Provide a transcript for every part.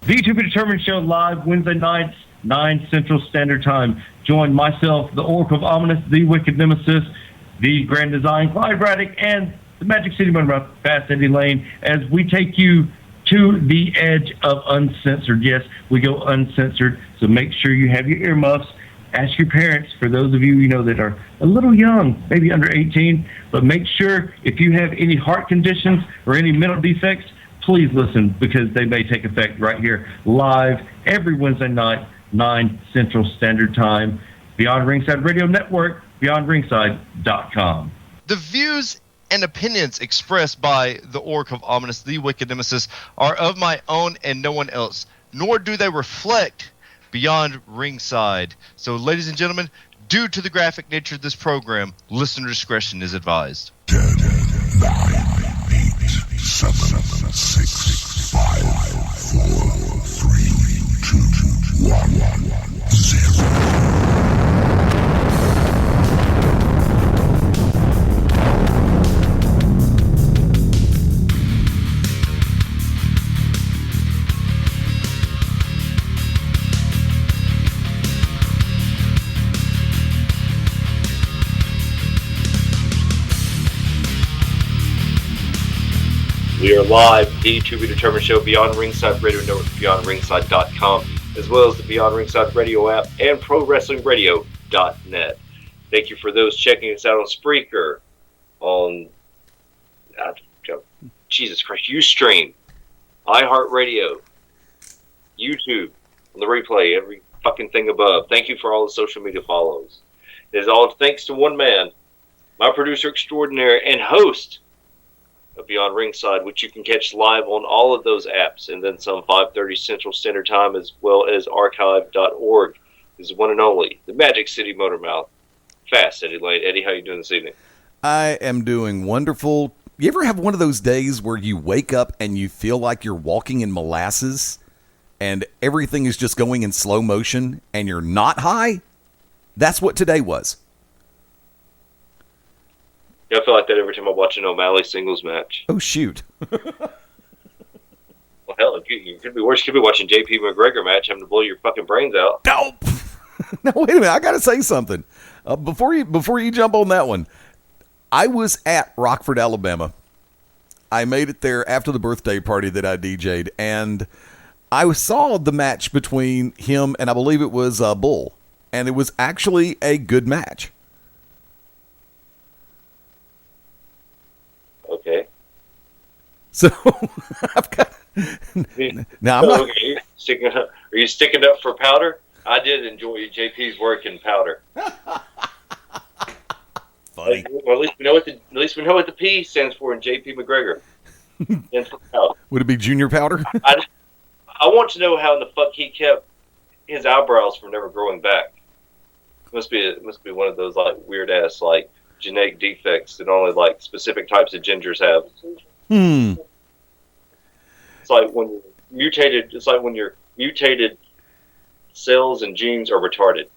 The To Be Determined Show live Wednesday nights, 9 Central Standard Time. Join myself, the Oracle of Ominous, the Wicked Nemesis, the Grand Design, Clyde Braddock, and the Magic City Motor Fast Eddie Layne as we take you to the edge of uncensored. Yes, we go uncensored, so make sure you have your earmuffs. Ask your parents, for those of you that are a little young, maybe under 18, but make sure if you have any heart conditions or any mental defects, please listen, because they may take effect right here live every Wednesday night, 9 Central Standard Time. Beyond Ringside Radio Network, beyondringside.com. The views and opinions expressed by the Oracle of Ominous, the Wicked Nemesis, are of my own and no one else, nor do they reflect Beyond Ringside. So, ladies and gentlemen, due to the graphic nature of this program, listener discretion is advised. 10, 9, 8, 7, 6, 5, 4, 3, 2, 1, 0. We are live, the To Be Determined Show, Beyond Ringside Radio Network, beyondringside.com, as well as the Beyond Ringside Radio app and ProWrestlingRadio.net. Thank you for those checking us out on Spreaker, on Jesus Christ, Ustream, iHeartRadio, YouTube, on the replay, every fucking thing above. Thank you for all the social media follows. It is all thanks to one man, my producer extraordinaire and host of Beyond Ringside, which you can catch live on all of those apps, and then some 5:30 Central Standard Time, as well as archive.org, is one and only the Magic City Motormouth, Fast Eddie Layne. Eddie, how you doing this evening? I am doing wonderful. You ever have one of those days where you wake up and you feel like you're walking in molasses and everything is just going in slow motion and you're not high? That's what today was. Yeah, I feel like that every time I watch an O'Malley singles match. Oh, shoot. Well, hell, it could be worse. You could be watching JP McGregor match, having to blow your fucking brains out. No, no, wait a minute. I got to say something. Before you jump on that one, I was at Rockford, Alabama. I made it there after the birthday party that I DJ'd, and I saw the match between him and I believe it was Bull, and it was actually a good match. Okay. So I've got now. I'm not. Okay. Are you sticking up for Powder? I did enjoy JP's work in Powder. Funny. Well, at least we know what the P stands for in JP McGregor. Stands for Powder. Would it be Junior Powder? I want to know how in the fuck he kept his eyebrows from never growing back. It must be one of those like weird ass like genetic defects that only like specific types of gingers have. It's like when you're mutated. It's like when your mutated cells and genes are retarded.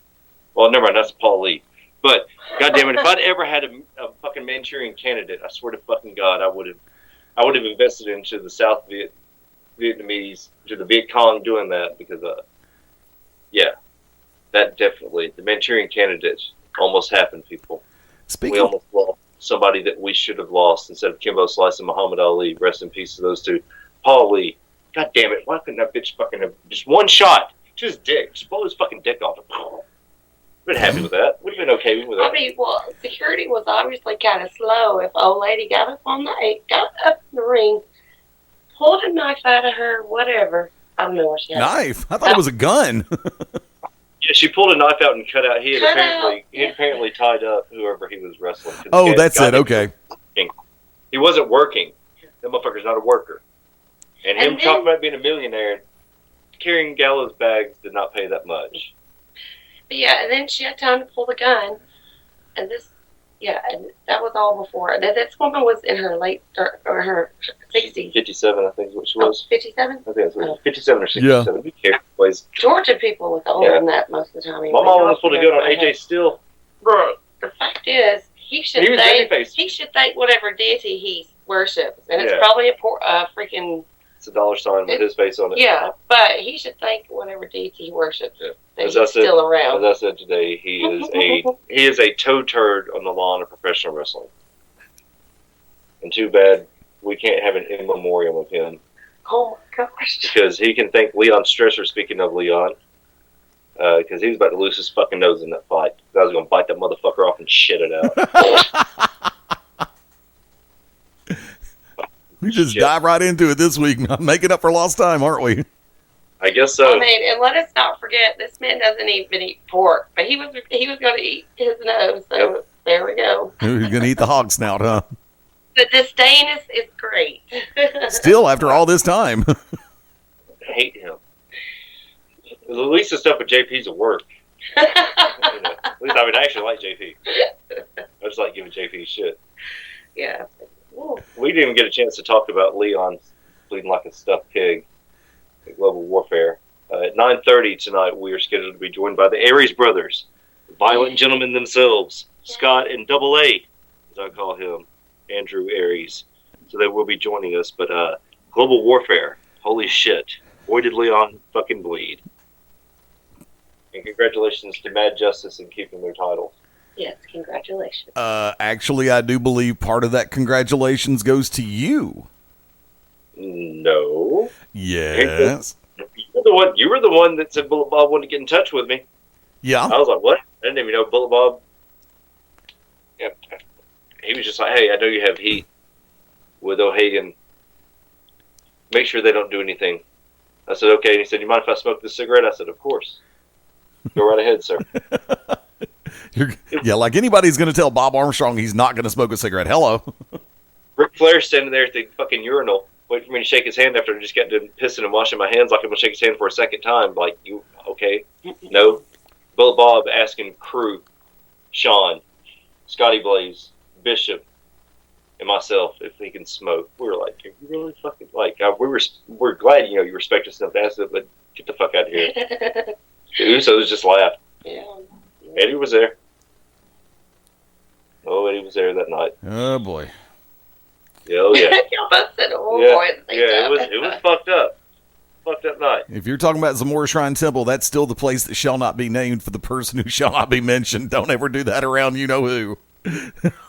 Well, never mind. That's Paul Lee. But goddamn it, if I'd ever had a fucking Manchurian candidate, I swear to fucking God, I would have invested into the South Vietnamese, to the Viet Cong doing that, because yeah, that definitely, the Manchurian candidate almost happened, people. We almost lost somebody that we should have lost instead of Kimbo Slice and Muhammad Ali. Rest in peace to those two. Paul Lee. God damn it. Why couldn't that bitch fucking have just one shot? Just dick. Just blow his fucking dick off. Been happy with that. Would have been okay with that. I mean, well, security was obviously kind of slow. If old lady got up in the ring, pulled a knife out of her, whatever. I don't know what she had. Knife? I thought it was a gun. Yeah, she pulled a knife out and cut out. He had apparently tied up whoever he was wrestling. Oh, that's it. Okay. He wasn't working. That motherfucker's not a worker. And him talking about being a millionaire, carrying Gallows bags did not pay that much. But yeah, and then she had time to pull the gun. And and that was all before. This woman was in her or her 60s. 57, I think is what she was. 57? I think it was 57 or 67. Yeah. Who cares? Boys. Georgia people look older than that most of the time. My mom was pulled a gun on AJ Steele. Bro, the fact is, he should thank whatever deity he worships. And it's probably a freaking... It's It's a dollar sign with his face on it. Yeah, but he should thank whatever deity he worships Yeah. that As he's I said, still around. As I said today, he is a toe turd on the lawn of professional wrestling. And too bad we can't have an in memoriam of him. Oh my gosh. Because he can thank Leon Stresser, speaking of Leon, because he was about to lose his fucking nose in that fight. I was going to bite that motherfucker off and shit it out. We just dive right into it this week, making up for lost time, aren't we? I guess so. I mean, and let us not forget, this man doesn't even eat pork, but he was going to eat his nose. So there we go. You're going to eat the hog snout, huh? The disdain is great. Still, after all this time. I hate him. At least the stuff with JP's at work. At least I actually like JP. I just like giving JP shit. Yeah. We didn't even get a chance to talk about Leon bleeding like a stuffed pig at Global Warfare. At 9:30 tonight, we are scheduled to be joined by the Aries Brothers, the violent gentlemen themselves, Scott and Double A, as I call him, Andrew Aries. So they will be joining us. But Global Warfare, holy shit. Boy, did Leon fucking bleed. And congratulations to Mad Justice in keeping their title. Yes, congratulations. Actually, I do believe part of that congratulations goes to you. No. Yes. You were the one that said Bullet Bob wanted to get in touch with me. Yeah. I was like, what? I didn't even know Bullet Bob. Yeah. He was just like, hey, I know you have heat with O'Hagan. Make sure they don't do anything. I said, okay. And he said, you mind if I smoke this cigarette? I said, of course. Go right ahead, sir. Yeah, like anybody's going to tell Bob Armstrong he's not going to smoke a cigarette. Hello. Ric Flair's standing there at the fucking urinal, waiting for me to shake his hand after I just got done pissing and washing my hands like I'm going to shake his hand for a second time. Like, you, okay? No. Bullet Bob asking crew, Sean, Scotty Blaze, Bishop, and myself if he can smoke. We were like, are you really fucking, like, we're glad, you respect us enough to ask it, but get the fuck out of here. The Usos just laughed. Yeah. Eddie was there. Oh, Eddie was there that night. Oh, boy. Oh, yeah. Y'all both said, oh, Yeah, boy. At the same time. it was fucked up. Fucked up night. If you're talking about Zamora Shrine Temple, that's still the place that shall not be named for the person who shall not be mentioned. Don't ever do that around you-know-who.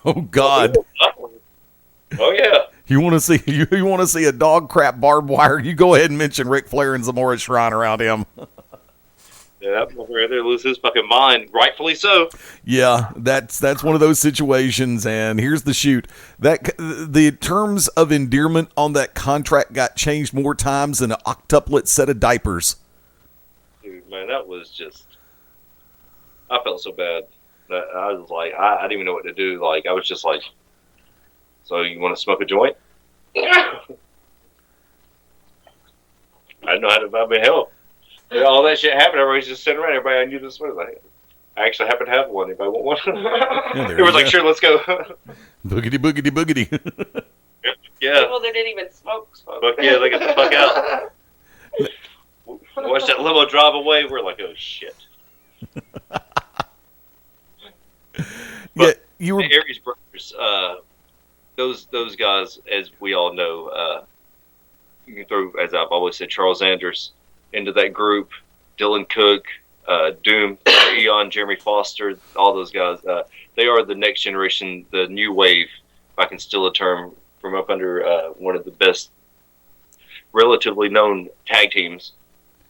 Oh, God. Oh, yeah. You want to see a dog crap barbed wire, you go ahead and mention Ric Flair and Zamora Shrine around him. Yeah, that motherfucker there lose his fucking mind, rightfully so. Yeah, that's one of those situations, and here's the shoot. The terms of endearment on that contract got changed more times than an octuplet set of diapers. Dude, man, that was just... I felt so bad. I was like, I didn't even know what to do. Like, I was just like, so you want to smoke a joint? I didn't know how to, I mean, hell. All that shit happened. Everybody's just sitting around. Everybody I knew this was like, I actually happen to have one. Anybody want one? Yeah, Everyone's like, sure, let's go. Boogity, boogity, boogity. Yeah. People that didn't even smoke. Fuck yeah, they get the fuck out. Watch that limo drive away. We're like, oh, shit. Yeah, you were... The Aries Brothers, those guys, as we all know, you can throw, as I've always said, Charles Anders into that group, Dylan Cook, Doom, Eon, Jeremy Foster, all those guys. They are the next generation, the new wave, if I can steal a term, from up under one of the best relatively known tag teams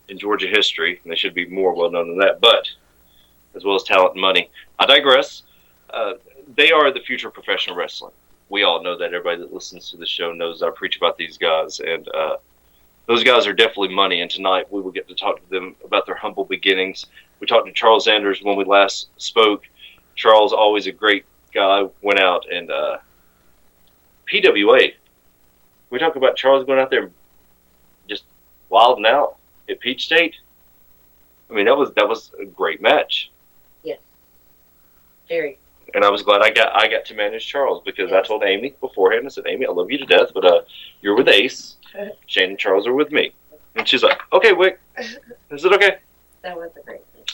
in Georgia history. And they should be more well known than that, but as well as talent and money. I digress. They are the future of professional wrestling. We all know that. Everybody that listens to the show knows I preach about these guys, and those guys are definitely money, and tonight we will get to talk to them about their humble beginnings. We talked to Charles Anders when we last spoke. Charles, always a great guy, went out and PWA. We talk about Charles going out there and just wilding out at Peach State. I mean, that was a great match. Yes. Very. And I was glad I got to manage Charles, because I told Amy beforehand, I said, Amy, I love you to death, but you're with Ace. Shane and Charles are with me. And she's like, okay, Wick. Is it okay? That was a great thing.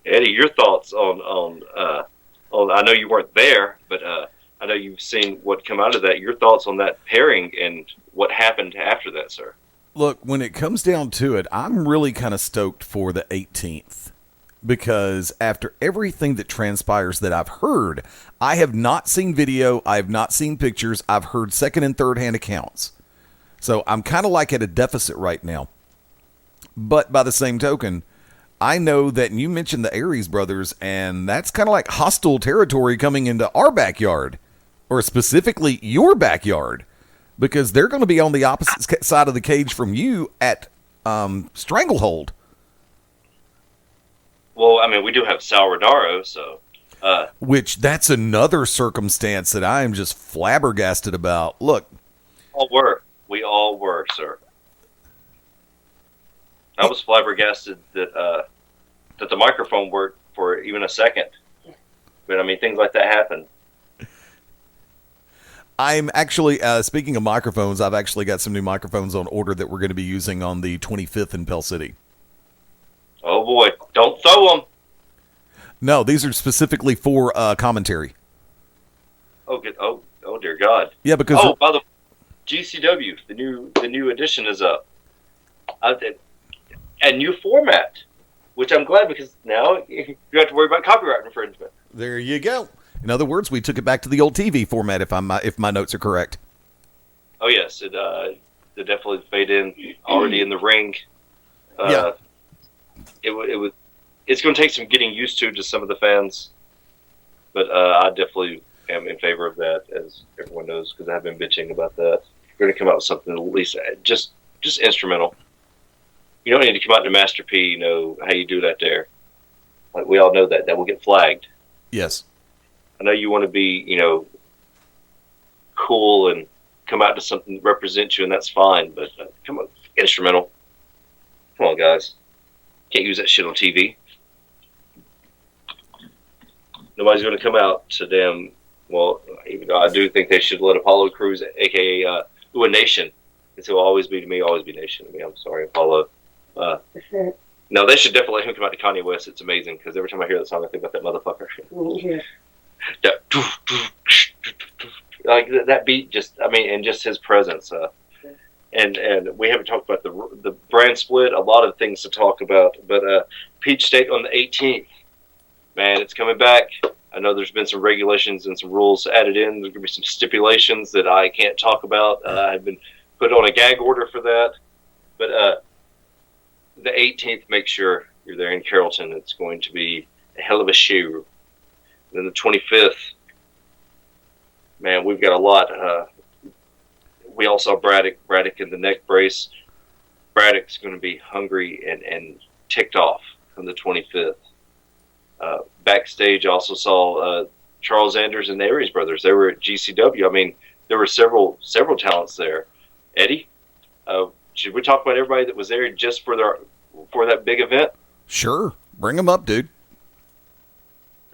Eddie, your thoughts on I know you weren't there, but I know you've seen what come out of that. Your thoughts on that pairing and what happened after that, sir. Look, when it comes down to it, I'm really kind of stoked for the 18th because after everything that transpires that I've heard, I have not seen video, I have not seen pictures, I've heard second and third hand accounts. So I'm kind of like at a deficit right now. But by the same token, I know that you mentioned the Aries Brothers, and that's kind of like hostile territory coming into our backyard, or specifically your backyard, because they're going to be on the opposite side of the cage from you at Stranglehold. Well, I mean, we do have Salvadaro, so... Which, that's another circumstance that I am just flabbergasted about. Look. We all were, sir. I was flabbergasted that the microphone worked for even a second. But, I mean, things like that happen. I'm actually, speaking of microphones, I've actually got some new microphones on order that we're going to be using on the 25th in Pell City. Oh, boy. Don't throw them. No, these are specifically for commentary. Oh, good. Oh, dear God. Yeah, because... Oh, by the GCW, the new edition is up. A new format, which I'm glad because now you don't have to worry about copyright infringement. There you go. In other words, we took it back to the old TV format, if my notes are correct. Oh yes, it definitely fade in already in the ring. Yeah. It's going to take some getting used to some of the fans, but I definitely am in favor of that, as everyone knows, because I've been bitching about that. We're going to come out with something at least just instrumental. You don't need to come out to Master P, how you do that there. Like, we all know that will get flagged. Yes. I know you want to be, cool and come out to something that represents you, and that's fine, but come on, instrumental. Come on, guys. Can't use that shit on TV. Nobody's going to come out to them. Well, even though I do think they should let Apollo Crews, a.k.a. a Nation, it's who always be to me, always be Nation to me. I'm sorry, Apollo. No, they should definitely let him come out to Kanye West. It's amazing, because every time I hear that song, I think about that motherfucker. Yeah. Like that beat, and just his presence. And we haven't talked about the brand split. A lot of things to talk about, but Peach State on the 18th, man, it's coming back. I know there's been some regulations and some rules added in. There's gonna be some stipulations that I can't talk about. I've been put on a gag order for that, but the 18th, make sure you're there in Carrollton. It's going to be a hell of a show. And then the 25th, man, we've got a lot. We all saw Braddock in the neck brace. Braddock's going to be hungry and ticked off on the 25th. Backstage, also saw Charles Anders and the Aries Brothers. They were at GCW. I mean, there were several talents there. Eddie, should we talk about everybody that was there just for that big event? Sure. Bring them up, dude.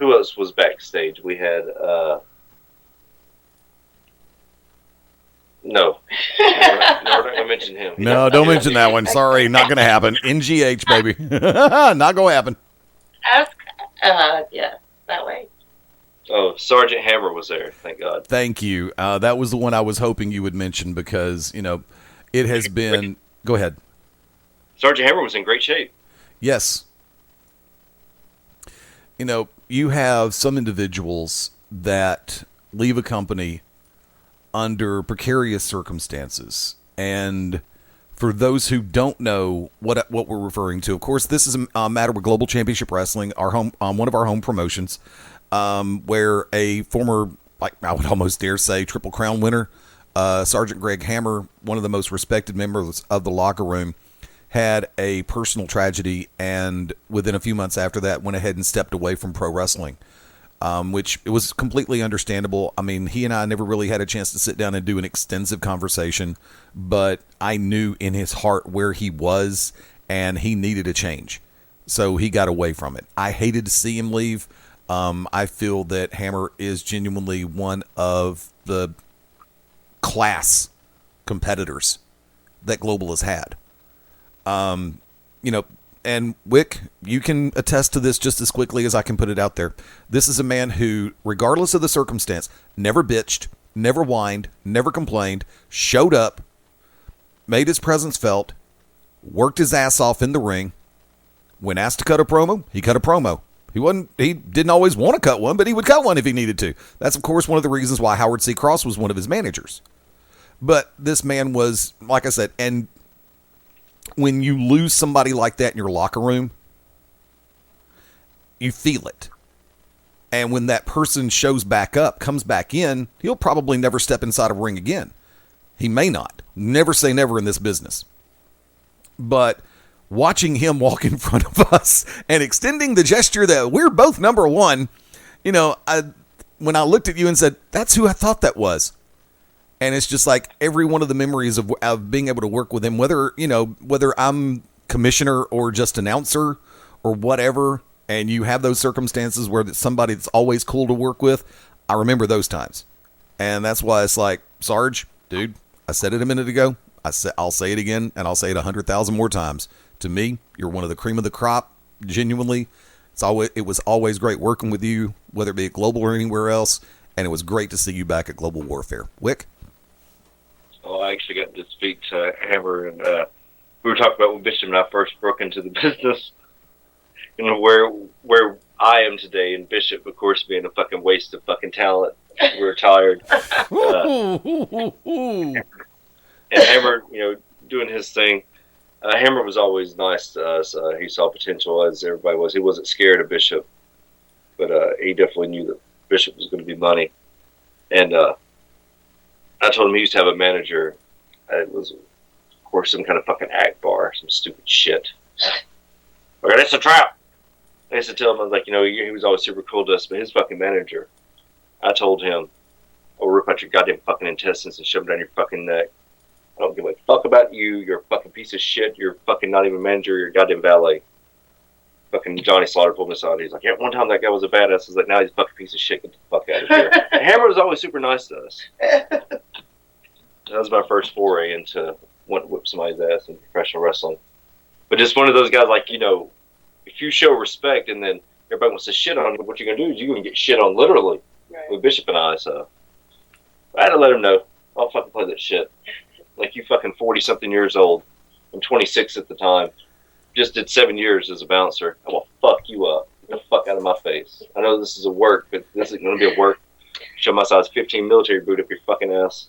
Who else was backstage? We had... No. We're not going to mention him. No, don't mention that one. Sorry, not going to happen. NGH, baby. Not going to happen. Ask, yeah, that way. Oh, Sergeant Hammer was there, thank God. Thank you. That was the one I was hoping you would mention because, it has been... Go ahead. Sergeant Hammer was in great shape. Yes. You have some individuals that leave a company under precarious circumstances. And for those who don't know what we're referring to, of course, this is a matter with Global Championship Wrestling, our home, one of our home promotions, where a former, I would almost dare say, Triple Crown winner, Sergeant Greg Hammer, one of the most respected members of the locker room, had a personal tragedy, and within a few months after that, went ahead and stepped away from pro wrestling. Which it was completely understandable. I mean, he and I never really had a chance to sit down and do an extensive conversation, but I knew in his heart where he was, and he needed a change. So he got away from it. I hated to see him leave. I feel that Hammer is genuinely one of the class competitors that Global has had. And Wick, you can attest to this just as quickly as I can put it out there. This is a man who, regardless of the circumstance, never bitched, never whined, never complained, showed up, made his presence felt, worked his ass off in the ring. When asked to cut a promo, he cut a promo. He didn't always want to cut one, but he would cut one if he needed to. That's, of course, one of the reasons why Howard C. Cross was one of his managers. But this man was, like I said, and when you lose somebody like that in your locker room, you feel it. And when that person shows back up, comes back in, he'll probably never step inside a ring again. He may not. Never say never in this business. But watching him walk in front of us and extending the gesture that we're both number one, when I looked at you and said, that's who I thought that was. And it's just like every one of the memories of being able to work with him, whether I'm commissioner or just announcer or whatever, and you have those circumstances where it's somebody that's always cool to work with, I remember those times. And that's why it's like, Sarge, dude, I said it a minute ago. I'll say it again, and I'll say it 100,000 more times. To me, you're one of the cream of the crop. Genuinely, it was always great working with you, whether it be at Global or anywhere else. And it was great to see you back at Global Warfare. Wick? Oh, I actually got to speak to Hammer, and we were talking about when Bishop and I first broke into the business. Where I am today, and Bishop, of course, being a fucking waste of fucking talent. We were tired. And Hammer, doing his thing. Hammer was always nice to us. He saw potential, as everybody was. He wasn't scared of Bishop, but he definitely knew that Bishop was going to be money. And I told him he used to have a manager. It was, of course, some kind of fucking act bar, some stupid shit. Okay, that's a trap. I used to tell him, I was like, he was always super cool to us, but his fucking manager, I told him, I'll rip out your goddamn fucking intestines and shove them down your fucking neck. I don't give a fuck about you. You're a fucking piece of shit. You're fucking not even a manager. You're a goddamn valet. Fucking Johnny Slaughter pulled me aside. He's like, yeah, one time that guy was a badass. I was like, now he's a fucking piece of shit. Get the fuck out of here. And Hammer was always super nice to us. That was my first foray into wanting to whip somebody's ass in professional wrestling. But just one of those guys, like, if you show respect and then everybody wants to shit on you, what you're going to do is you're going to get shit on literally. Right. With Bishop and I, so I had to let him know. I'll fucking play that shit. Like, you fucking 40-something years old. I'm 26 at the time. Just did 7 years as a bouncer. I will fuck you up. Get the fuck out of my face. I know this is a work, but this isn't going to be a work. Show my size 15 military boot up your fucking ass.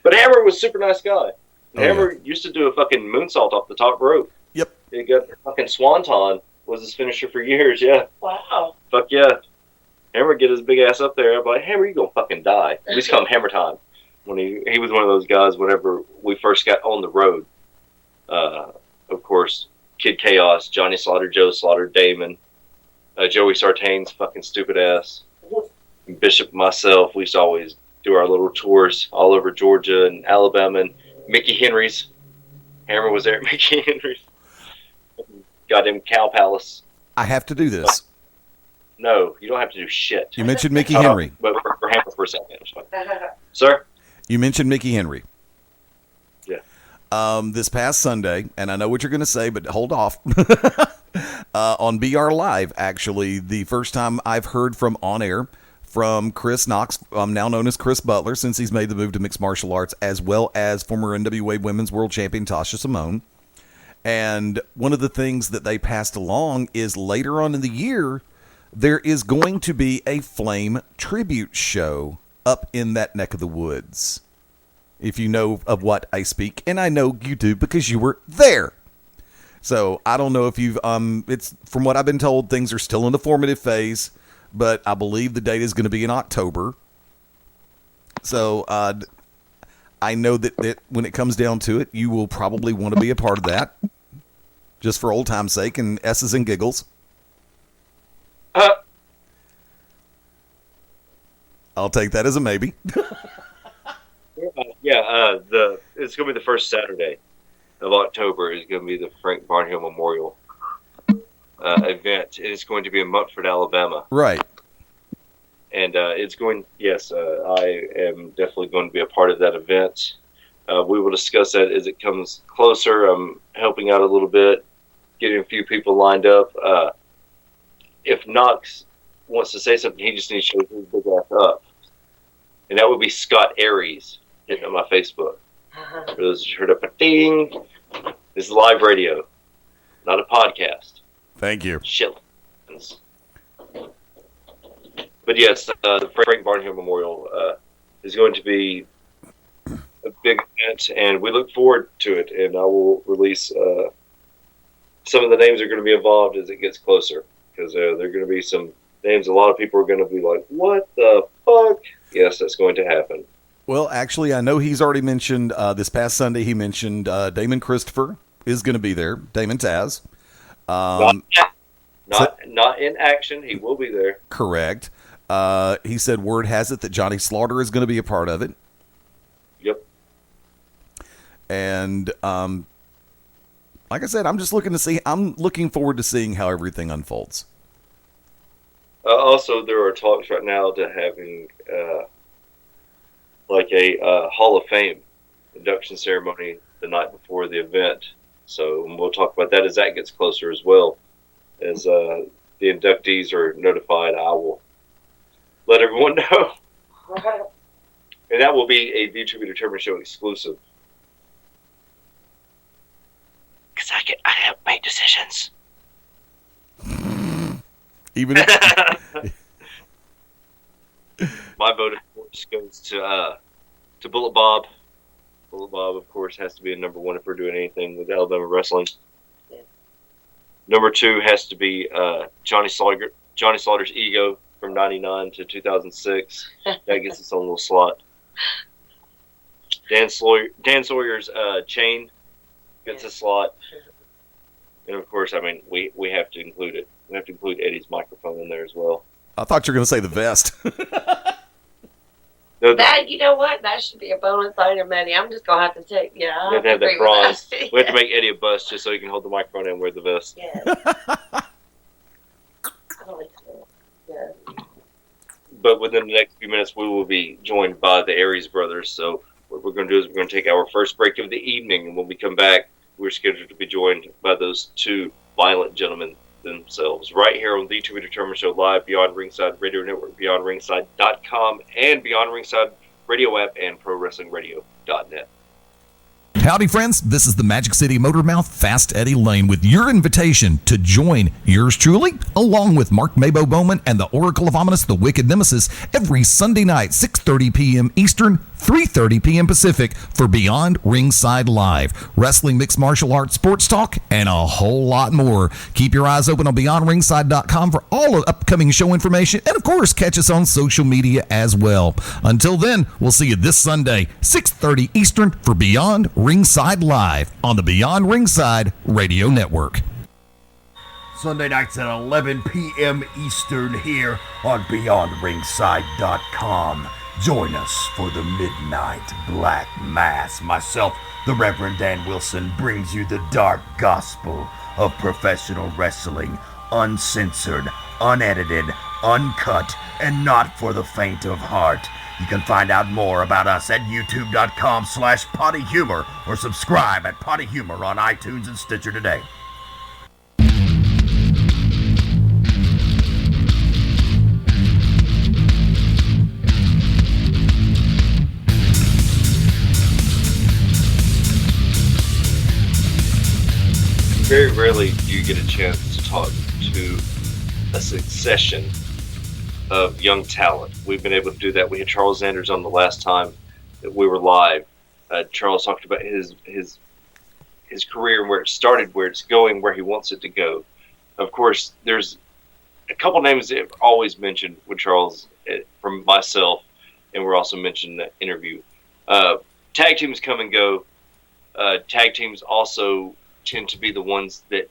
But Hammer was a super nice guy. Hammer used to do a fucking moonsault off the top rope. Yep. He got fucking swanton was his finisher for years, yeah. Wow. Fuck yeah. Hammer get his big ass up there. I'm like, Hammer, you gonna fucking die. We used to call him Hammer Time. When he was one of those guys whenever we first got on the road. Of course, Kid Chaos, Johnny Slaughter, Joe Slaughter, Damon, Joey Sartain's fucking stupid ass, Bishop, myself, we used to always do our little tours all over Georgia and Alabama, and Mickey Henry's. Hammer was there at Mickey Henry's. Goddamn Cow Palace. I have to do this. No, you don't have to do shit. You mentioned Mickey Henry. But for Hammer for a second. Sir? You mentioned Mickey Henry. Yeah. This past Sunday, and I know what you're going to say, but hold off. On BR Live, actually, the first time I've heard from on air from Chris Knox, now known as Chris Butler, since he's made the move to mixed martial arts, as well as former NWA Women's World Champion Tasha Simone. And one of the things that they passed along is later on in the year, there is going to be a Flame tribute show up in that neck of the woods. If you know of what I speak, and I know you do because you were there. So I don't know if you've, it's from what I've been told, things are still in the formative phase, but I believe the date is going to be in October. So I know that when it comes down to it, you will probably want to be a part of that, just for old time's sake and S's and giggles. I'll take that as a maybe. It's going to be the first Saturday of October. Is going to be the Frank Barnhill Memorial event. It's going to be in Mumford, Alabama. Right. And it's going. Yes, I am definitely going to be a part of that event. We will discuss that as it comes closer. I'm helping out a little bit, getting a few people lined up. If Knox wants to say something, he just needs to show his big ass up. And that would be Scott Aries hitting on my Facebook. For those who heard a ding, this is live radio, not a podcast. Thank you. Shit. But yes, the Frank Barnhill Memorial is going to be a big event, and we look forward to it. And I will release some of the names that are going to be involved as it gets closer, because there are going to be some names a lot of people are going to be like, what the fuck? Yes, that's going to happen. Well, actually, I know he's already mentioned this past Sunday. He mentioned Damon Christopher is going to be there. Damon Taz. Not in action. He will be there. Correct. He said word has it that Johnny Slaughter is going to be a part of it. Yep. And like I said, I'm looking forward to seeing how everything unfolds. Also, there are talks right now to having like a Hall of Fame induction ceremony the night before the event. So we'll talk about that as that gets closer as well. As the inductees are notified, I will let everyone know. And that will be a View to be Determined show exclusive. Because I have made decisions. Even if my vote, of course, goes to Bullet Bob. Bullet Bob, of course, has to be a number one if we're doing anything with Alabama wrestling. Yeah. Number two has to be Johnny Slaughter's Ego from 99 to 2006. That gets its own little slot. Dan Sawyer's Chain gets a slot. And of course, I mean, we have to include it. We have to include Eddie's microphone in there as well. I thought you were going to say the vest. No, That, you know what? That should be a bonus item, Eddie. I'm just gonna have to take. Yeah, I we have to have that agree with bronze. that. We have to make Eddie a bust just so he can hold the microphone and wear the vest. Yeah. I like that. Yeah. But within the next few minutes, we will be joined by the Aries Brothers. So what we're going to do is we're going to take our first break of the evening, and when we come back, we're scheduled to be joined by those two violent gentlemen themselves right here on the To Be Determined Show live, Beyond Ringside Radio Network, BeyondRingside.com, and Beyond Ringside Radio app and ProWrestlingRadio.net. Howdy, friends. This is the Magic City Motormouth, Fast Eddie Layne, with your invitation to join yours truly, along with Mark Mabo Bowman and the Oracle of Ominous, the Wicked Nemesis, every Sunday night, 6:30 p.m. Eastern, 3:30 p.m. Pacific, for Beyond Ringside Live. Wrestling, mixed martial arts, sports talk, and a whole lot more. Keep your eyes open on BeyondRingside.com for all of upcoming show information, and of course, catch us on social media as well. Until then, we'll see you this Sunday, 6:30 Eastern, for Beyond Ringside Live on the Beyond Ringside Radio Network. Sunday nights at 11 p.m. Eastern here on BeyondRingside.com. Join us for the Midnight Black Mass. Myself, the Reverend Dan Wilson, brings you the dark gospel of professional wrestling, uncensored, unedited, uncut, and not for the faint of heart. You can find out more about us at youtube.com/pottyhumor or subscribe at Potty Humor on iTunes and Stitcher today. Very rarely do you get a chance to talk to a succession of young talent. We've been able to do that. We had Charles Anders on the last time that we were live. Charles talked about his career and where it started, where it's going, where he wants it to go. Of course, there's a couple names that I've always mentioned with Charles from myself, and we're also mentioned in that interview. Tag teams come and go. Tag teams also tend to be the ones that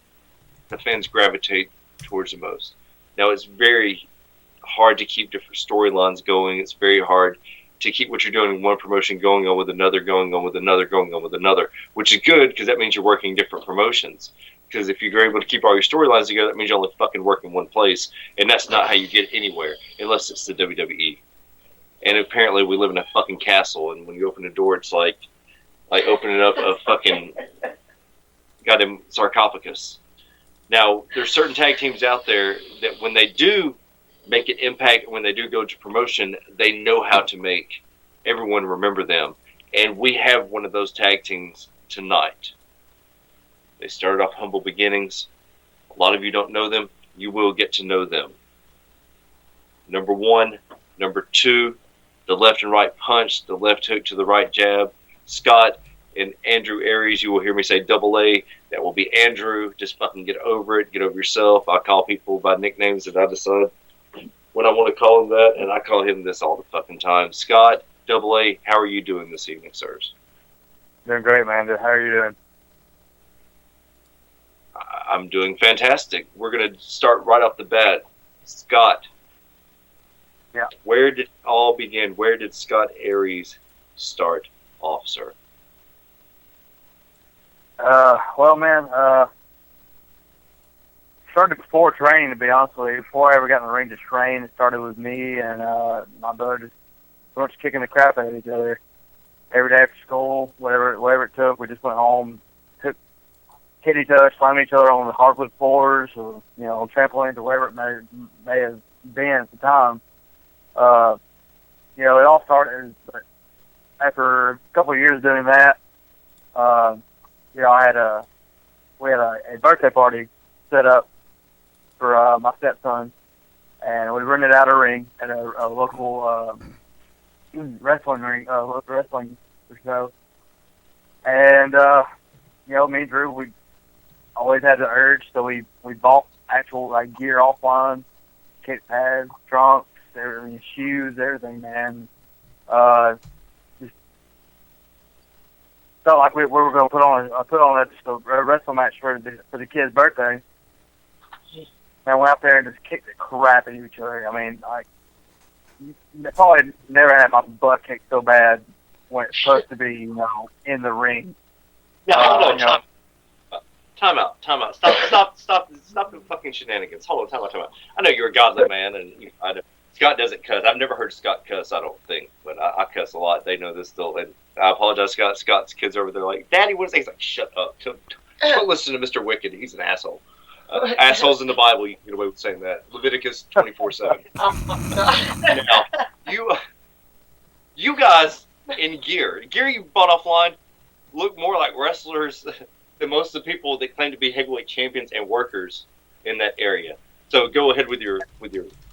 the fans gravitate towards the most. Now, it's very hard to keep different storylines going. It's very hard to keep what you're doing in one promotion going on with another, going on with another, going on with another, which is good because that means you're working different promotions. Because if you're able to keep all your storylines together, that means you only fucking work in one place, and that's not how you get anywhere unless it's the WWE. And apparently we live in a fucking castle, and when you open the door, it's like opening up a fucking goddamn sarcophagus. Now, there's certain tag teams out there that when they do make an impact, when they do go to promotion, they know how to make everyone remember them. And we have one of those tag teams tonight. They started off humble beginnings. A lot of you don't know them. You will get to know them. Number 1, number 2, the left and right punch, the left hook to the right jab. Scott and Andrew Aries, you will hear me say double A. That will be Andrew. Just fucking get over it. Get over yourself. I call people by nicknames that I decide when I want to call him that, and I call him this all the fucking time. Scott, double A, how are you doing this evening, sirs? Doing great, man. How are you doing? I'm doing fantastic. We're going to start right off the bat. Scott. Yeah. Where did it all begin? Where did Scott Aries start off, sir? Well, man, started before training, to be honest with you. Before I ever got in the ring to train, it started with me and my brother just pretty much kicking the crap out of each other every day after school, whatever it took. We just went home, hit each other, slammed each other on the hardwood floors, or on trampolines, or wherever it may have been at the time. It all started after a couple of years doing that. We had a birthday party set up for my stepson, and we rented out a ring at a local wrestling ring, local wrestling show. And me and Drew, we always had the urge, so we bought actual gear offline, kick pads, trunks, everything, shoes, everything, man. Just felt like we were going to put on a wrestling match for the kid's birthday. And I went out there and just kicked the crap out of each other. I mean, I probably never had my butt kicked so bad when it's supposed to be, in the ring. Now, hold on, time out. Stop the fucking shenanigans. Hold on, time out. I know you're a godly man, and Scott doesn't cuss. I've never heard Scott cuss, I don't think, but I cuss a lot. They know this still, and I apologize, Scott. Scott's kids over there like, Daddy, what is that? He's like, shut up. Don't listen to Mr. Wicked. He's an asshole. Assholes in the Bible, you can get away with saying that. Leviticus 24:7. Now, you guys in gear you bought offline look more like wrestlers than most of the people that claim to be heavyweight champions and workers in that area. So go ahead with your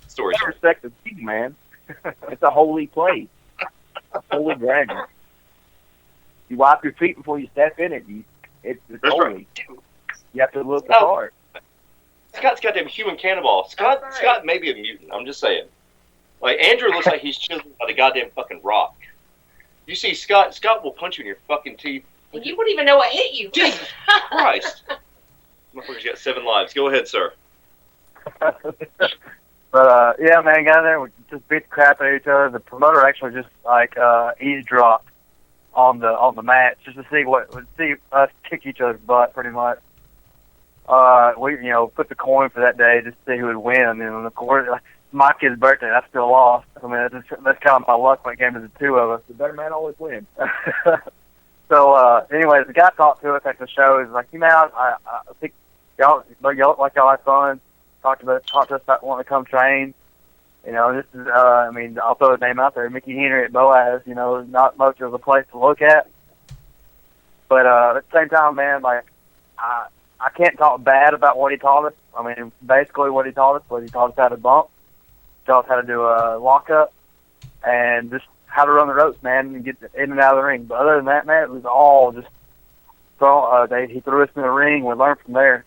story. I respect the team, man. It's a holy place. Holy dragon. You wipe your feet before you step in it. It's holy. Right. You have to look the part. Scott's goddamn human cannonball. Scott may be a mutant. I'm just saying. Like, Andrew looks like he's chiseled by the goddamn fucking rock. You see, Scott will punch you in your fucking teeth. And you wouldn't even know what hit you. Jesus Christ. Motherfucker's got 7 lives. Go ahead, sir. But yeah, man, got in there. We just beat the crap out of each other. The promoter actually just eavesdropped on the match just to see us kick each other's butt, pretty much. We put the coin for that day just to see who would win. And of course, my kid's birthday, I still lost. I mean, that's kind of my luck when it came to the two of us. The better man always wins. So, anyways, the guy talked to us after the show. He's like, I think y'all like y'all had fun. Talked to us about wanting to come train. This is, I'll throw his name out there, Mickey Henry at Boaz. Not much of a place to look at. But at the same time, man, I can't talk bad about what he taught us. I mean, basically what he taught us was he taught us how to bump, taught us how to do a lockup, and just how to run the ropes, man, and get in and out of the ring. But other than that, man, it was all just he threw us in the ring. We learned from there.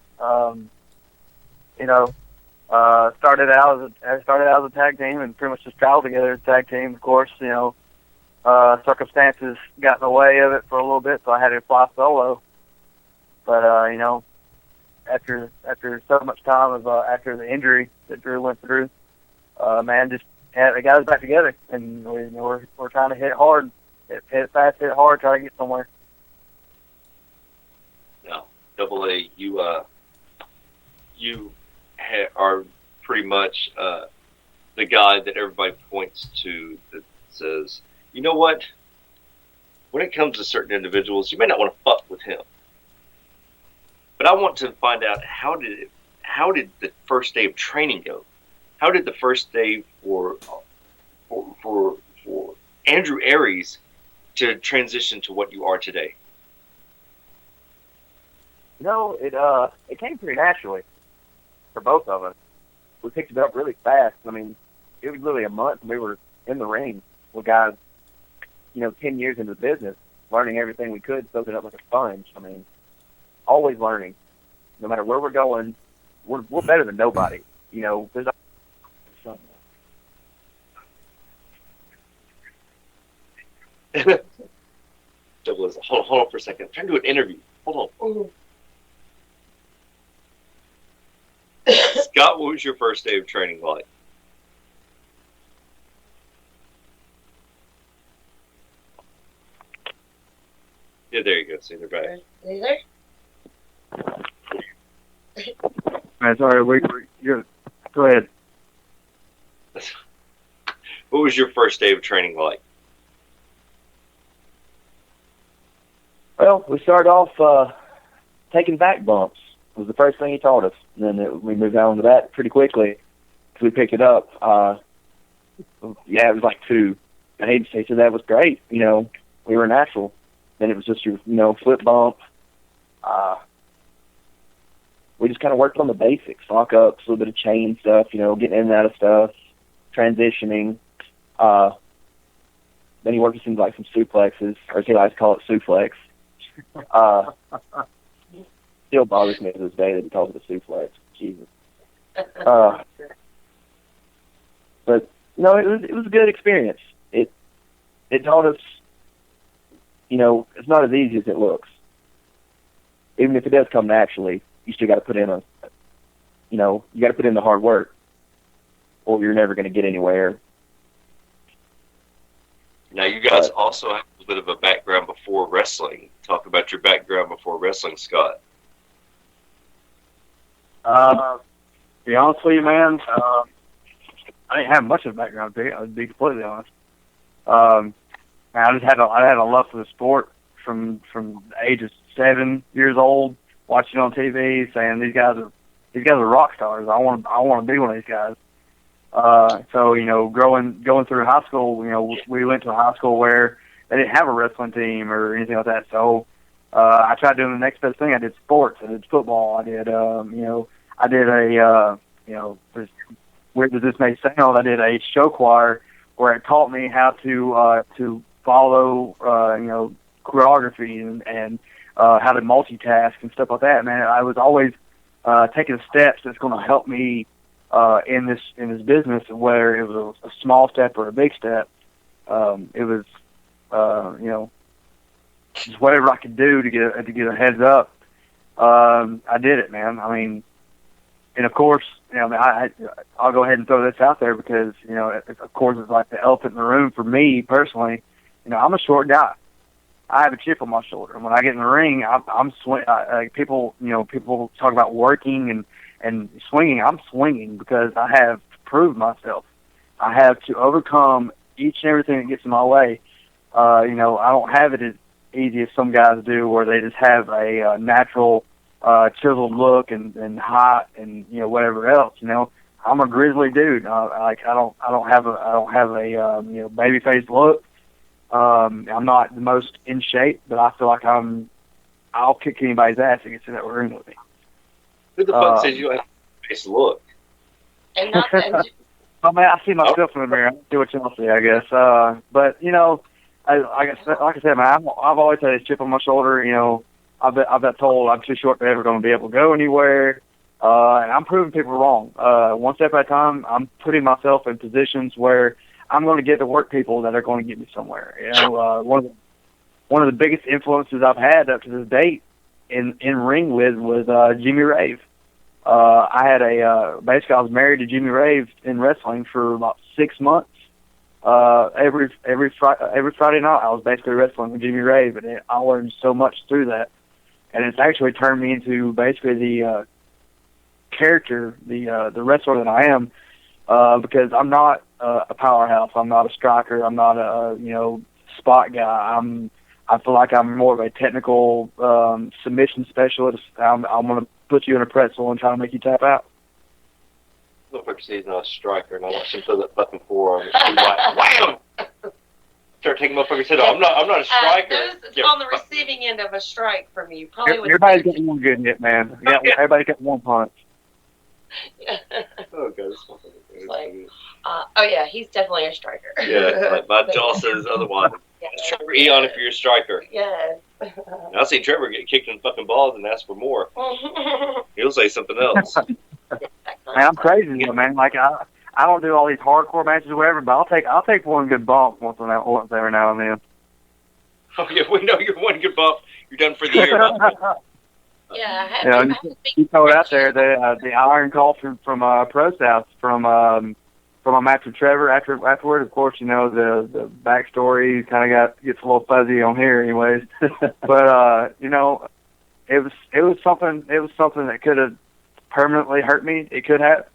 Started out as a tag team and pretty much just traveled together as a tag team. Of course, circumstances got in the way of it for a little bit, so I had to fly solo. But after so much time after the injury that Drew went through, they got us back together, and we're trying to hit hard, hit fast, hit hard, try to get somewhere. No, Double A, you are pretty much the guy that everybody points to that says, you know what? When it comes to certain individuals, you may not want to fuck with him. But I want to find out how did the first day of training go? How did the first day for Andrew Aries to transition to what you are today? It came pretty naturally for both of us. We picked it up really fast. I mean, it was literally a month and we were in the ring with guys, 10 years into the business, learning everything we could, soaking up like a sponge. I mean, always learning. No matter where we're going, we're better than nobody. There's Douglas, hold on for a second. I'm trying to do an interview. Hold on. Scott, what was your first day of training like? Yeah, there you go. See, they're back. Are you there? Man, sorry, you're go ahead. What was your first day of training like? Well, we started off taking back bumps. Was the first thing he taught us. And then we moved on to that pretty quickly because we picked it up. It was like 2. And he said that was great. We were natural. Then it was just your, flip bump. We just kind of worked on the basics, lock-ups, a little bit of chain stuff, getting in and out of stuff, transitioning. Then he worked with things like some suplexes, or as he likes to call it, suplex. Still bothers me to this day that he calls it a suplex. Jesus. But no, it was a good experience. It taught us, it's not as easy as it looks. Even if it does come naturally, you still got to put in you got to put in the hard work, or you're never going to get anywhere. Now, you guys also have a bit of a background before wrestling. Talk about your background before wrestling, Scott. To be honest with you, man, I didn't have much of a background. I'll be completely honest. I just had a love for the sport from the age of 7 years old, watching on TV, saying these guys are rock stars. I want to be one of these guys. So going through high school, we went to a high school where they didn't have a wrestling team or anything like that. So I tried doing the next best thing. I did sports. I did football. I did as weird as this may sound, I did a show choir where it taught me how to follow choreography and how to multitask and stuff like that. Man, I was always taking steps that's going to help me in this business, whether it was a small step or a big step. It was just whatever I could do to get a heads up. I did it, man. I mean, and of course, I'll go ahead and throw this out there because of course it's like the elephant in the room for me personally. I'm a short guy. I have a chip on my shoulder, and when I get in the ring, I'm people talk about working and swinging. I'm swinging because I have to prove myself. I have to overcome each and everything that gets in my way. I don't have it as easy as some guys do, where they just have a natural chiseled look and height and whatever else. I'm a grizzly dude. I don't have a baby faced look. I'm not the most in shape, but I feel like I'll kick anybody's ass that gets in that ring with me. Who the fuck says you have a face look? And not that. I mean, I see myself in the mirror. I do what y'all see, I guess. But like I said, man, I've always had a chip on my shoulder. I've been told I'm too short to ever going to be able to go anywhere, and I'm proving people wrong. One step at a time, I'm putting myself in positions where I'm going to get to work people that are going to get me somewhere. One of the biggest influences I've had up to this date in ring with was Jimmy Rave. Basically I was married to Jimmy Rave in wrestling for about 6 months. Every Friday night I was basically wrestling with Jimmy Rave, and I learned so much through that. And it's actually turned me into basically the character, the wrestler that I am, because I'm not a powerhouse. I'm not a striker. I'm not a spot guy. I feel like I'm more of a technical submission specialist. I'm going to put you in a pretzel and try to make you tap out. Look like he's not a striker, and I watch him throw that fucking forearm. Like, wham! Start taking motherfuckers' head off. I'm not a striker. Those on the receiving end of a strike from you. Probably Everybody's getting one good hit, man. Everybody's got one punch. Oh, God. Oh, yeah, he's definitely a striker. Yeah, my jaw says otherwise. Yeah. Trevor Eon if you're a striker. Yes. I'll see Trevor get kicked in the fucking balls and ask for more. He'll say something else. Man, I'm crazy, man. Like I don't do all these hardcore matches or whatever, but I'll take one good bump once every now and then. Oh yeah, we know you're one good bump. You're done for the year. Yeah, you throw it out there. The Iron Coffin from Pro South from my match with Trevor afterward. Of course, you know the backstory kind of gets a little fuzzy on here, anyways. But you know, it was something that could have permanently hurt me. It could have.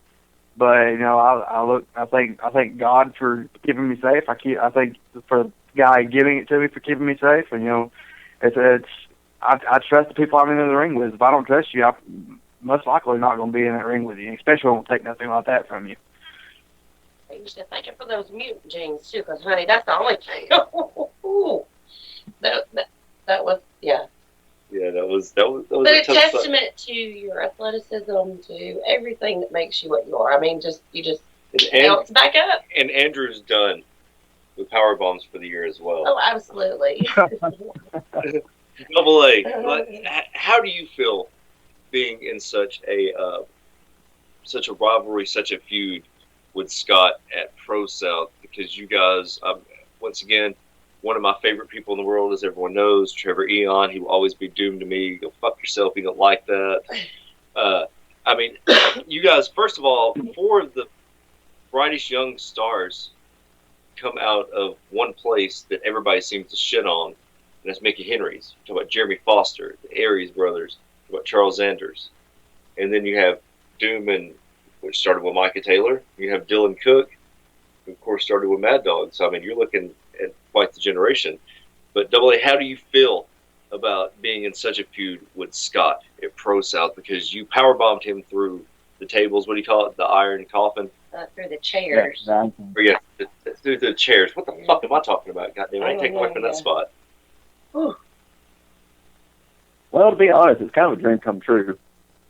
But you know, I thank God for keeping me safe. I think for the guy giving it to me for keeping me safe. And you know, I trust the people I'm in the ring with. If I don't trust you, I'm most likely not going to be in that ring with you. Especially when I won't take nothing like that from you. You should thank him for those mutant genes too, because honey, that's the only thing. that was yeah. Yeah, that was but a testament to your athleticism, to everything that makes you what you are. I mean, you just bounce back up. And Andrew's done with power bombs for the year as well. Oh, absolutely. Double A. How do you feel being in such a rivalry, such a feud with Scott at Pro South? Because you guys, once again, one of my favorite people in the world, as everyone knows, Trevor Eon. He will always be doomed to me. Go fuck yourself. You don't like that. I mean, you guys, first of all, 4 of the brightest young stars come out of one place that everybody seems to shit on, and that's Mickey Henry's. Talk about Jeremy Foster, the Aries Brothers, talk about Charles Anders. And then you have Doom, which started with Micah Taylor. You have Dylan Cook, who of course started with Mad Dog. So, I mean, you're looking at quite the generation. But Double A, how do you feel about being in such a feud with Scott at Pro South? Because you powerbombed him through the tables. What do you call it? The iron coffin? Through the chairs. Yeah, through the chairs. What the fuck am I talking about? Goddamn, I ain't taking away from that spot. Whew. Well, to be honest, it's kind of a dream come true.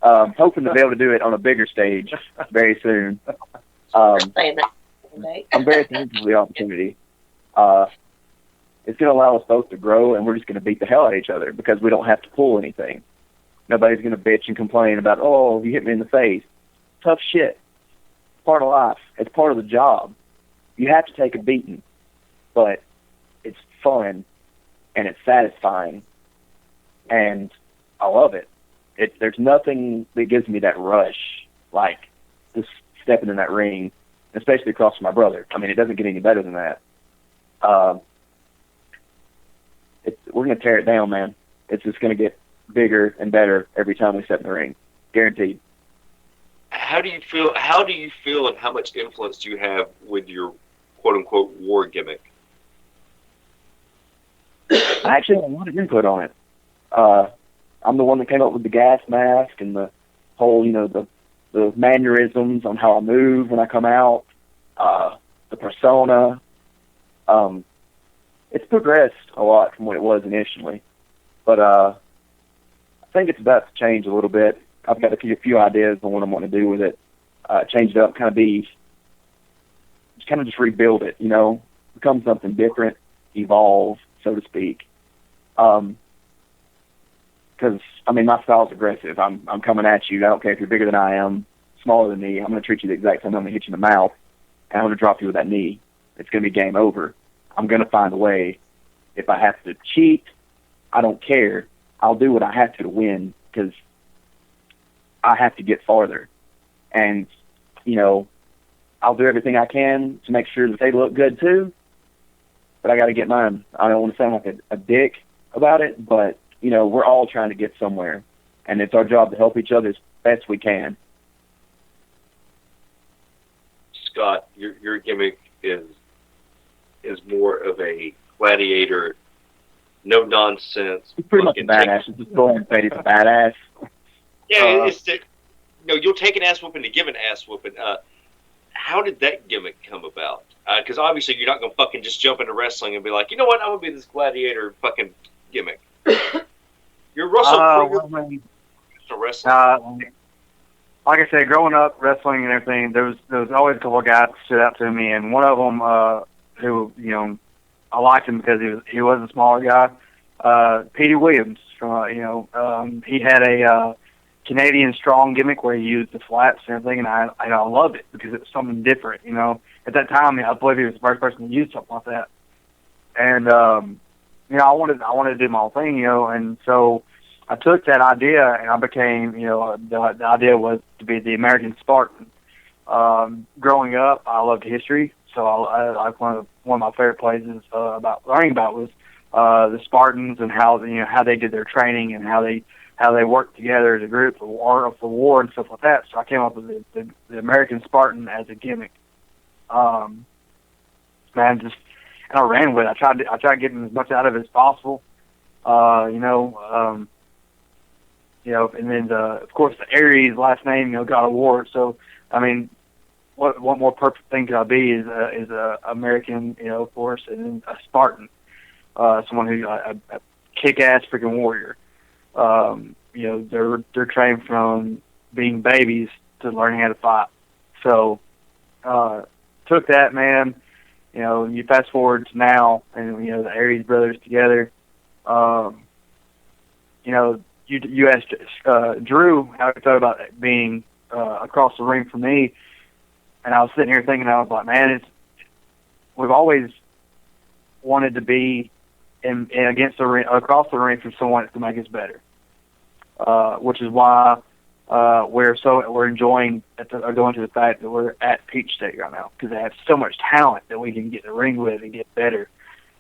Hoping to be able to do it on a bigger stage very soon. I'm very thankful for the opportunity. It's going to allow us both to grow, and we're just going to beat the hell out of each other because we don't have to pull anything. Nobody's going to bitch and complain about, oh, you hit me in the face. Tough shit. It's part of life. It's part of the job. You have to take a beating, but it's fun, and it's satisfying, and I love it. There's nothing that gives me that rush, like just stepping in that ring, especially across from my brother. I mean, it doesn't get any better than that. We're going to tear it down, man. It's just going to get bigger and better every time we step in the ring. Guaranteed. How do you feel and how much influence do you have with your quote-unquote war gimmick? I actually have a lot of input on it. I'm the one that came up with the gas mask and the whole, the mannerisms on how I move when I come out, the persona. It's progressed a lot from what it was initially, but I think it's about to change a little bit. I've got a few ideas on what I'm wanting to do with it. Change it up, kind of just rebuild it, become something different, evolve, so to speak. Because, my style's aggressive. I'm coming at you. I don't care if you're bigger than I am, smaller than me. I'm going to treat you the exact same. I'm going to hit you in the mouth, and I'm going to drop you with that knee. It's going to be game over. I'm going to find a way. If I have to cheat, I don't care. I'll do what I have to win because I have to get farther. And, I'll do everything I can to make sure that they look good too, but I got to get mine. I don't want to sound like a dick about it, but, we're all trying to get somewhere, and it's our job to help each other as best we can. Scott, your gimmick is more of a gladiator, no nonsense. He's pretty much a badass. Just go ahead and say he's a badass. Yeah, you'll take an ass whooping to give an ass whooping. how did that gimmick come about? Because obviously you're not going to fucking just jump into wrestling and be like, you know what, I'm going to be this gladiator fucking gimmick. You're wrestling. Like I said, growing up, wrestling and everything, there was always a couple of guys that stood out to me, and one of them, who, you know, I liked him because he was a smaller guy, Petey Williams. He had a Canadian strong gimmick where he used the flats and everything, and I loved it because it was something different. You know, at that time, I believe he was the first person to use something like that, and I wanted to do my own thing, you know, and so I took that idea and I became, you know, the idea was to be the American Spartan. Growing up, I loved history, so I one of my favorite places about learning about was the Spartans and how they did their training and how they worked together as a group for war and stuff like that. So I came up with the American Spartan as a gimmick. And I ran with it. I tried getting as much out of it as possible. And then of course the Aries last name, you know, got a war. So I mean, what more perfect thing could I be is a American, you know, of course, and then a Spartan, someone who a kick-ass freaking warrior. They're trained from being babies to learning how to fight. So took that, man. You know, you fast forward to now, and you know the Aries Brothers together. You asked Drew how he thought about it being across the ring from me, and I was sitting here thinking, I was like, man, we've always wanted to be against the ring, across the ring from someone to make us better, which is why we're enjoying going to the fact that we're at Peach State right now, because they have so much talent that we can get in the ring with and get better.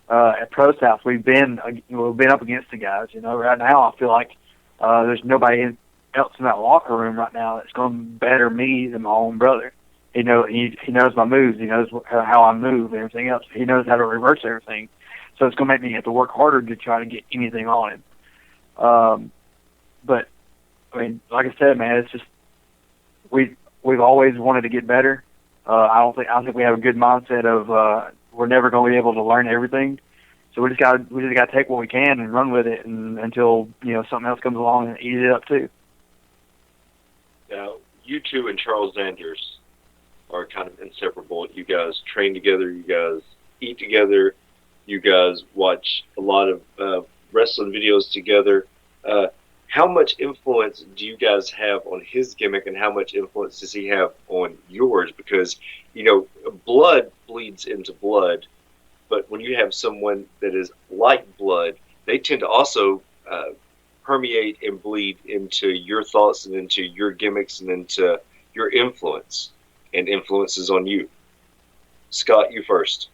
At Pro South, we've been up against the guys. You know, right now I feel like there's nobody else in that locker room right now that's going to better me than my own brother. He knows my moves. He knows how I move and everything else. He knows how to reverse everything. So it's going to make me have to work harder to try to get anything on him. But I mean, like I said, man, it's just we've always wanted to get better. I don't think we have a good mindset of we're never going to be able to learn everything. So we just got to take what we can and run with it, and until something else comes along and eat it up too. Now, you two and Charles Anders are kind of inseparable. You guys train together. You guys eat together. You guys watch a lot of wrestling videos together. How much influence do you guys have on his gimmick, and how much influence does he have on yours? Because, blood bleeds into blood, but when you have someone that is like blood, they tend to also permeate and bleed into your thoughts and into your gimmicks and into your influence and influences on you. Scott, you first.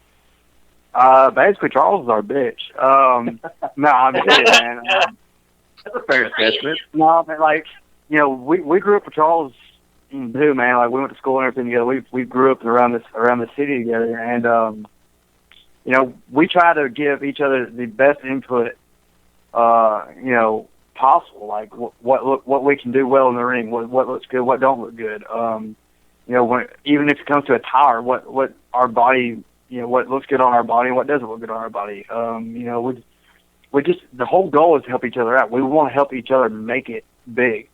Basically, Charles is our bitch. No, I'm kidding, man. That's a fair assessment. No, man, we grew up with Charles too, man. Like, we went to school and everything together. We grew up around the city together, and we try to give each other the best input, possible. Like what we can do well in the ring, what looks good, what don't look good. Even if it comes to attire, what our body, what looks good on our body and what doesn't look good on our body. We just, the whole goal is to help each other out. We want to help each other make it big.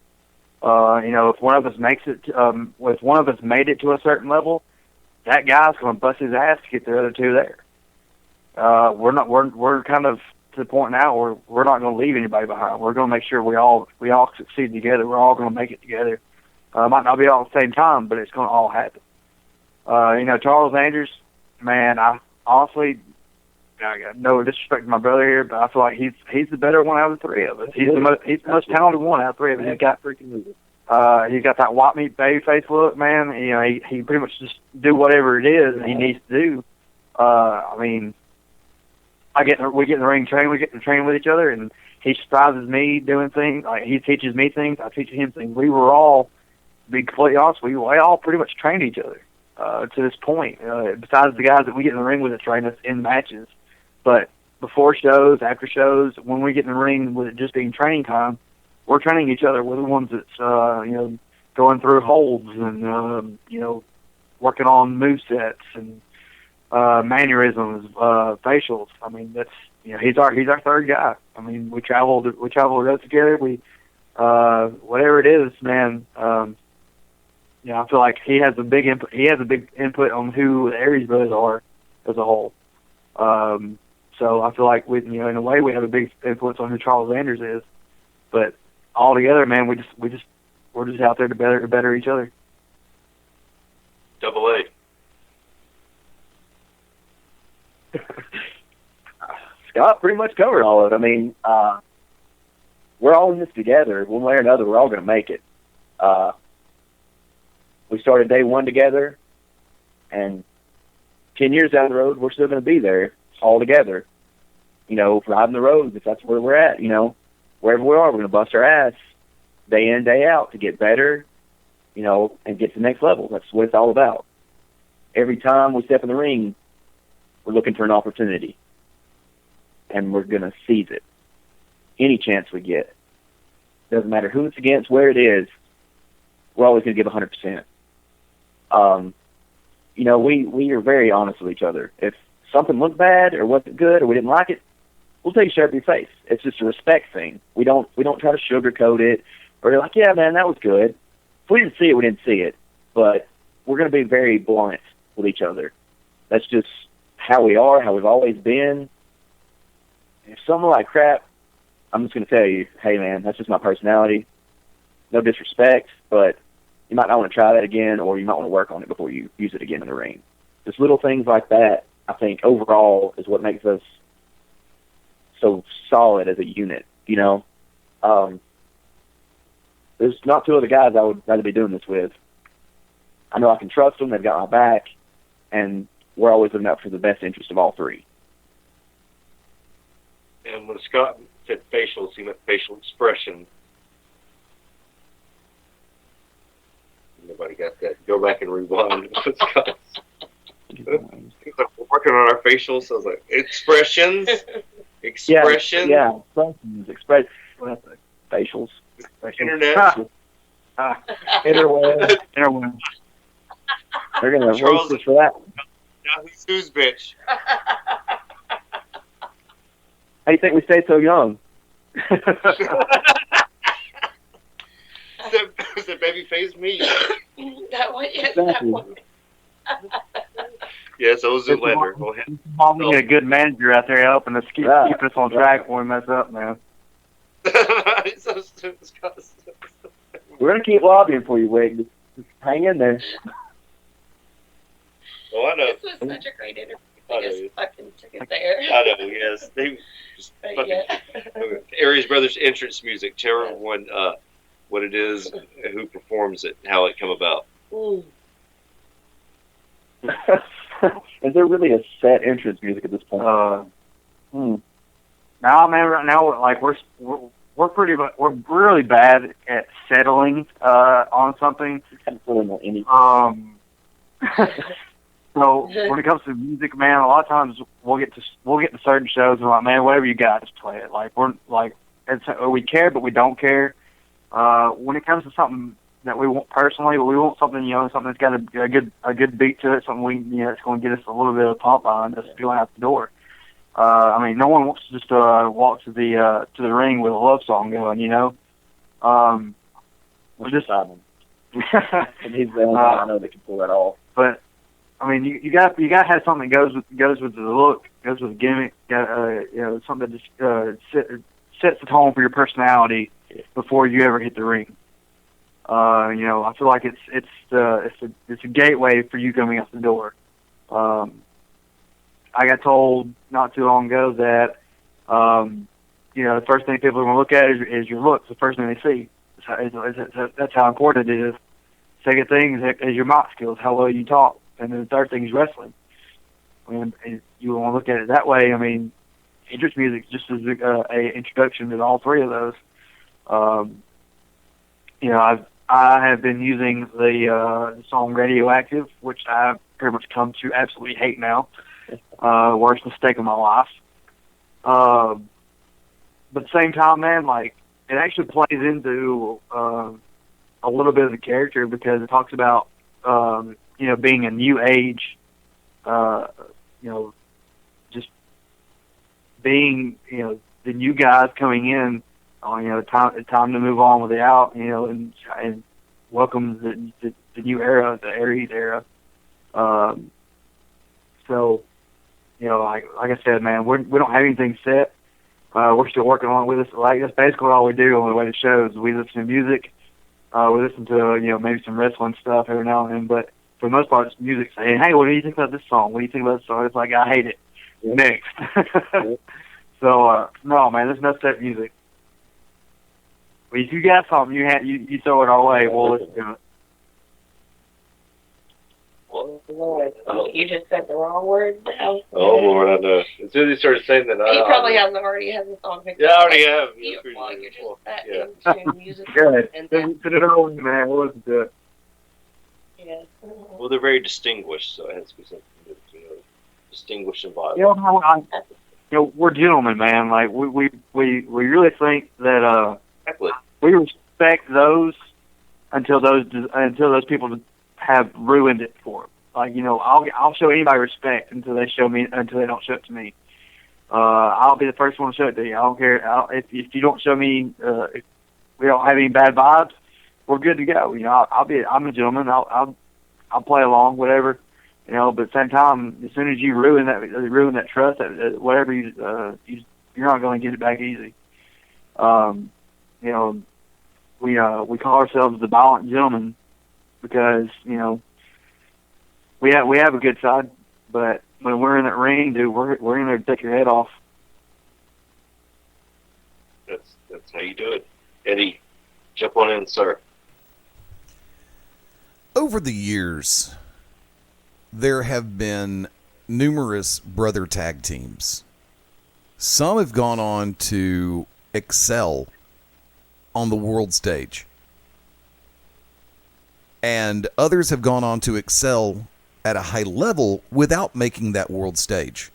If one of us if one of us made it to a certain level, that guy's going to bust his ass to get the other two there. We're kind of to the point now where we're not going to leave anybody behind. We're going to make sure we all succeed together. We're all going to make it together. Might not be all at the same time, but it's going to all happen. Charles Anders, man, I honestly, I got no disrespect to my brother here, but I feel like he's the better one out of the three of us. He's the most talented one out of the three of us. He's got that white meat baby face look, man. He pretty much just do whatever it is he needs to do. We get in the ring, we get to train with each other, and he surprises me doing things. Like, he teaches me things, I teach him things. We were all, to be completely honest, we all pretty much trained each other to this point. Besides the guys that we get in the ring with that train us in matches. But before shows, after shows, when we get in the ring with it just being training time, we're training each other. We're the ones that's, going through holds and, working on movesets and mannerisms, facials. I mean, that's he's our third guy. I mean, we travel the road together. We whatever it is, man. I feel like he has a big input. He has a big input on who the Aries Brothers are as a whole. So I feel like in a way, we have a big influence on who Charles Anders is. But all together, man, we're just out there to better each other. Double A. Scott pretty much covered all of it. I mean, we're all in this together. One way or another, we're all going to make it. We started day one together, and 10 years down the road, we're still going to be there all together. Riding the roads, if that's where we're at, wherever we are, we're going to bust our ass day in, day out to get better, and get to the next level. That's what it's all about. Every time we step in the ring, we're looking for an opportunity, and we're going to seize it. Any chance we get. Doesn't matter who it's against, where it is, we're always going to give 100%. We are very honest with each other. If something looked bad or wasn't good or we didn't like it, we'll tell you straight to your face. It's just a respect thing. We don't try to sugarcoat it or you're like, yeah, man, that was good. If we didn't see it, we didn't see it. But we're going to be very blunt with each other. That's just how we are, how we've always been. If something like crap, I'm just going to tell you, hey, man, that's just my personality. No disrespect, but you might not want to try that again, or you might want to work on it before you use it again in the ring. Just little things like that, I think, overall, is what makes us so solid as a unit, There's not two other guys I would rather be doing this with. I know I can trust them, they've got my back, and we're always looking out for the best interest of all three. And when Scott said facials, he meant facial expression. Nobody got that. Go back and rewind. Scott. We're working on our facials. I was like, expressions? Expression? Yeah, expressions. Facials. Internet? Interweb. They're going to roast us for that. Now he's who's bitch. How do you think we stayed so young? Is it baby face me? That one, yes, Exactly. that one. Yes, Ozu Lender. We get a good manager out there helping us keep us on track when we mess up, man. We're going to keep lobbying for you, Wig. Just hang in there. Oh, I know. This was such a great interview. They just fucking took it there. I know, yes. They just fucking... Aries Brothers entrance music. Tell everyone what it is, who performs it, how it come about. Is there really a set entrance music at this point? Now, man, right now, like we're really bad at settling on something. So when it comes to music, man, a lot of times we'll get to certain shows and we're like, man, whatever you got, just play it. Like we care, but we don't care. When it comes to something that we want personally, but we want something, something that's got a good beat to it, something it's going to get us a little bit of pump behind us going out the door. No one wants to just walk to the ring with a love song going, We're just and he's the only one I know that can pull that off. But you got to have something that goes with the look, goes with the gimmick, something that just sets the tone for your personality before you ever hit the ring. I feel like it's a gateway for you coming out the door. I got told not too long ago that the first thing people are going to look at is your looks. The first thing they see. That's how important it is. Second thing is your mic skills, how well you talk, and then the third thing is wrestling. And you want to look at it that way. Entrance music just is a introduction to all three of those. I have been using the song Radioactive, which I've pretty much come to absolutely hate now. Worst mistake of my life. But at the same time, man, like, it actually plays into a little bit of the character because it talks about being a new age, just being, the new guys coming in, time to move on with the out, and welcome the new era, the Aries era. So, like I said, man, we don't have anything set. We're still working on it with us. Like, that's basically all we do on the way to shows. We listen to music. We listen to, maybe some wrestling stuff every now and then, but for the most part, it's music saying, hey, what do you think about this song? What do you think about this song? It's like, I hate it. Next. So, no, man, there's no set music. But if you got something, you throw it our way, we'll listen to it. Lord, you just said the wrong word now. Oh, Lord, I know. As soon as he started saying that, He probably already has the song picked Yeah, up. I already have. You're just that into music. Good. And Put it on, man. We'll listen to it. yeah. Well, they're very distinguished, so it has to be something that, distinguished and violent. We're gentlemen, man. Like, we really think that Exactly. we respect those until those people have ruined it for them. Like, I'll show anybody respect until they don't show it to me. I'll be the first one to show it to you. I don't care if you don't show me. If we don't have any bad vibes, we're good to go. I'm a gentleman. I'll play along, whatever. But at the same time, as soon as you ruin that trust, whatever you're not going to get it back easy. We call ourselves the violent gentlemen because we have a good side, but when we're in that ring, dude, we're in there to take your head off. That's how you do it. Eddie, jump on in, sir. Over the years, there have been numerous brother tag teams. Some have gone on to excel on the world stage, and others have gone on to excel at a high level without making that world stage.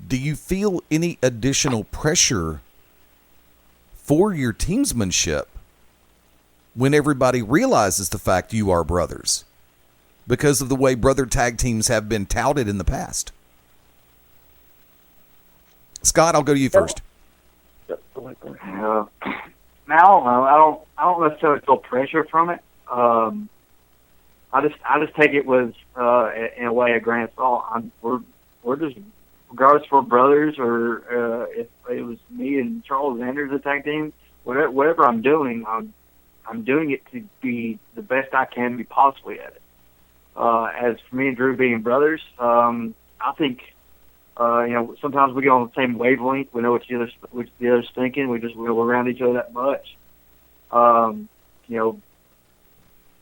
Do you feel any additional pressure for your teamsmanship when everybody realizes the fact you are brothers because of the way brother tag teams have been touted in the past? Scott, I'll go to you first. Now, I don't necessarily feel pressure from it. I just take it with in a way a grain of salt. We're just, regardless if we're brothers or if it was me and Charles Anders the tag team, whatever I'm doing, I'm doing it to be the best I can be possibly at it. As for me and Drew being brothers, I think sometimes we get on the same wavelength. We know what the other's thinking. We're around each other that much.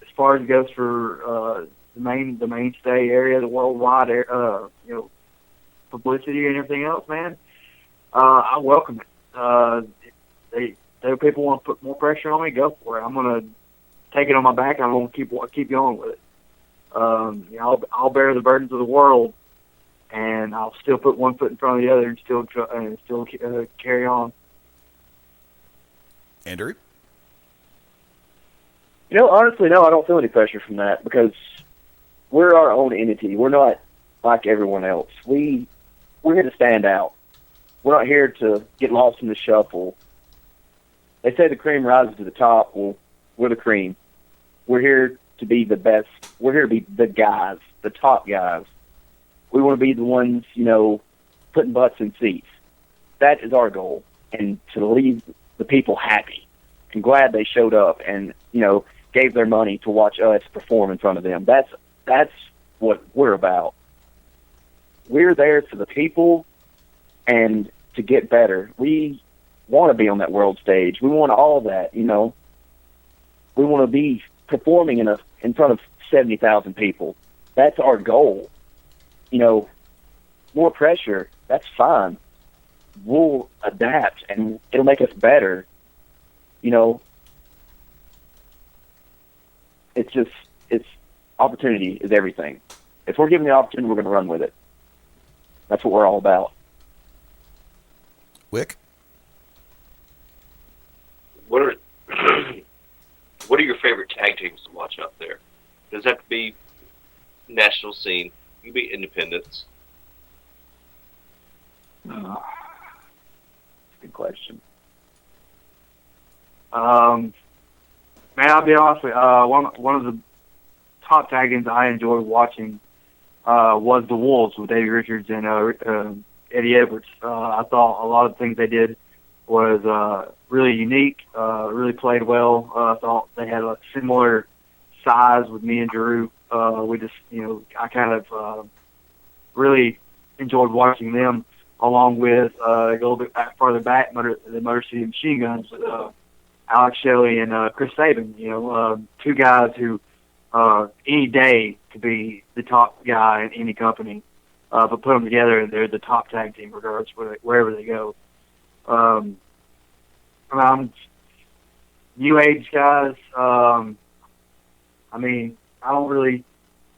As far as it goes for the mainstay area, the worldwide publicity and everything else, man, I welcome it. If people want to put more pressure on me, go for it. I'm gonna take it on my back. I'm gonna keep going with it. I'll bear the burdens of the world, and I'll still put one foot in front of the other and still carry on. Andrew? Honestly, no, I don't feel any pressure from that because we're our own entity. We're not like everyone else. We're here to stand out. We're not here to get lost in the shuffle. They say the cream rises to the top. Well, we're the cream. We're here to be the best. We're here to be the guys, the top guys. We want to be the ones, putting butts in seats. That is our goal, and to leave the people happy and glad they showed up and, gave their money to watch us perform in front of them. That's what we're about. We're there for the people and to get better. We want to be on that world stage. We want all of that, We want to be performing in front of 70,000 people. That's our goal. More pressure, that's fine. We'll adapt and it'll make us better. It's opportunity is everything. If we're given the opportunity, we're going to run with it. That's what we're all about. Wick? What are your favorite tag teams to watch out there? Does it have to be national scene. You can be independents. Good question. Man, I'll be honest with you. One of the top tag teams I enjoyed watching was the Wolves with Davey Richards and Eddie Edwards. I thought a lot of the things they did was really unique, really played well. I thought they had a similar size with me and Drew. We just, I kind of really enjoyed watching them, along with a little bit farther back, the Motor City Machine Guns, Alex Shelley and Chris Sabin. Two guys who any day could be the top guy in any company, but put them together, they're the top tag team regardless wherever they go. New age guys. I don't really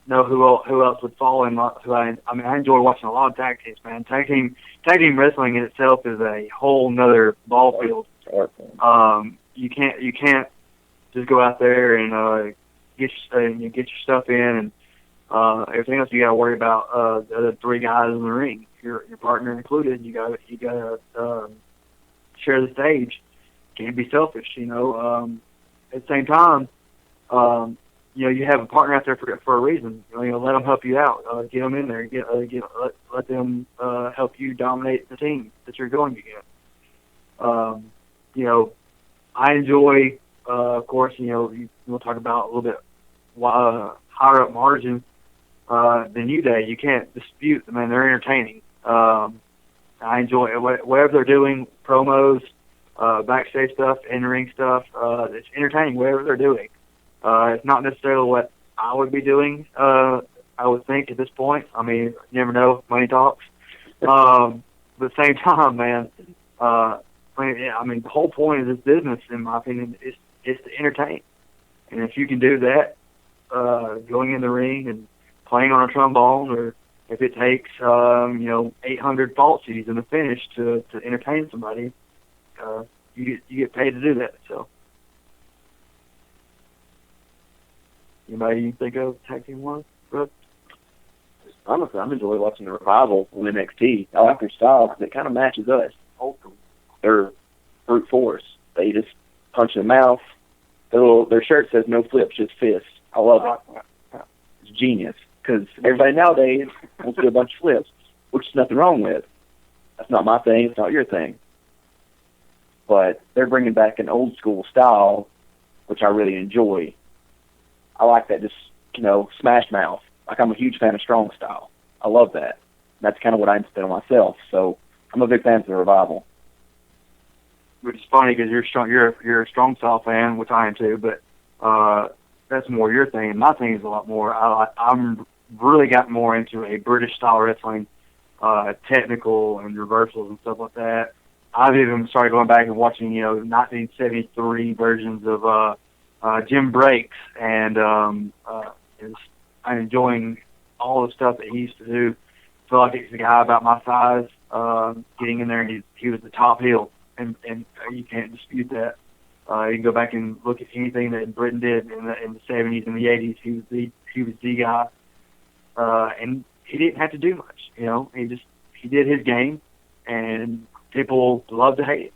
know who else would fall in. I enjoy watching a lot of tag teams, man. Tag team wrestling in itself is a whole nother ball field. You can't just go out there and get your stuff in, and everything else you got to worry about the other three guys in the ring, your partner included. You got to share the stage. Can't be selfish, At the same time, you have a partner out there for a reason. Let them help you out. Get them in there. Let them help you dominate the team that you're going against. I enjoy, of course, we'll talk about a little bit higher up margin than New Day. You can't dispute. They're entertaining. I enjoy whatever they're doing, promos, backstage stuff, in-ring stuff. It's entertaining, whatever they're doing. It's not necessarily what I would be doing, I would think, at this point. You never know. Money talks. But at the same time, man, the whole point of this business, in my opinion, is to entertain. And if you can do that, going in the ring and playing on a trombone, or if it takes, 800 falsies in the finish to entertain somebody, you get paid to do that. So, anybody you think of tag team one? Honestly, I'm enjoying watching the Revival on NXT. I like their style because it kind of matches us. They're brute force. They just punch in the mouth. Their shirt says no flips, just fists. I love it. It's genius because everybody nowadays wants to do a bunch of flips, which is nothing wrong with. That's not my thing. It's not your thing. But they're bringing back an old school style, which I really enjoy. I like that, just, smash mouth. Like, I'm a huge fan of strong style. I love that. That's kind of what I instill myself. So I'm a big fan of the Revival. Which is funny because you're a strong style fan, which I am too. But that's more your thing. And my thing is a lot more. I'm really gotten more into a British style wrestling, technical and reversals and stuff like that. I've even started going back and watching, 1973 versions of Jim Breaks, and I'm enjoying all the stuff that he used to do. I feel like he's a guy about my size, getting in there, and he was the top heel, and you can't dispute that. You can go back and look at anything that Britain did in the 70s and the 80s. He was the guy, and he didn't have to do much. He did his game, and people loved to hate it.